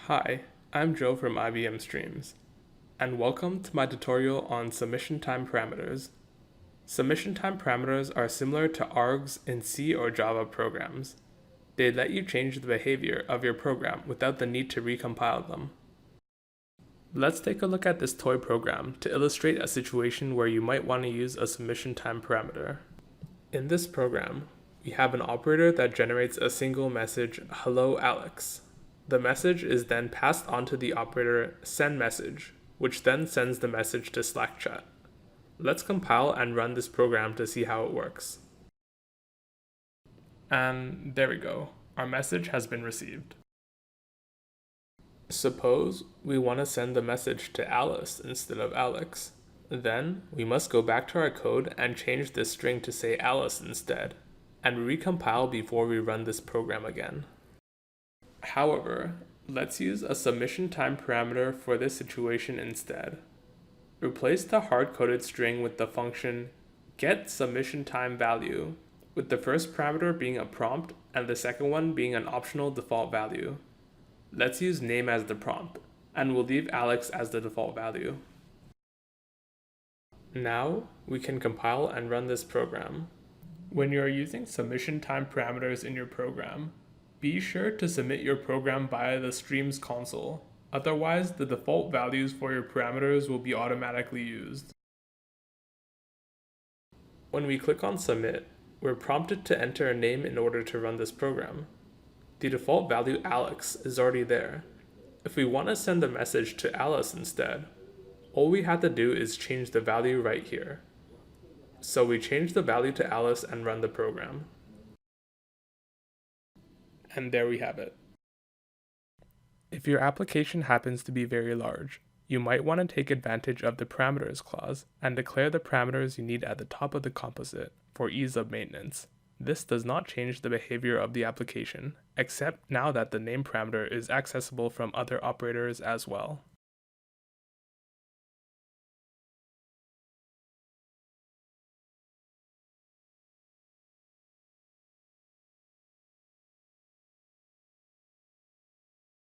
Hi, I'm Joe from IBM Streams, and welcome to my tutorial on submission time parameters. Submission time parameters are similar to args in C or Java programs. They let you change the behavior of your program without the need to recompile them. Let's take a look at this toy program to illustrate a situation where you might want to use a submission time parameter. In this program, we have an operator that generates a single message, "Hello Alex." The message is then passed on to the operator sendMessage, which then sends the message to Slack chat. Let's compile and run this program to see how it works. And there we go, our message has been received. Suppose we want to send the message to Alice instead of Alex. Then we must go back to our code and change this string to say Alice instead, and recompile before we run this program again. However, let's use a submission time parameter for this situation instead. Replace the hard-coded string with the function getSubmissionTimeValue, with the first parameter being a prompt and the second one being an optional default value. Let's use name as the prompt, and we'll leave Alex as the default value. Now we can compile and run this program. When you are using submission time parameters in your program, be sure to submit your program via the Streams console. Otherwise, the default values for your parameters will be automatically used. When we click on Submit, we're prompted to enter a name in order to run this program. The default value Alex is already there. If we want to send a message to Alice instead, all we have to do is change the value right here. So we change the value to Alice and run the program. And there we have it. If your application happens to be very large, you might want to take advantage of the parameters clause and declare the parameters you need at the top of the composite for ease of maintenance. This does not change the behavior of the application, except now that the name parameter is accessible from other operators as well.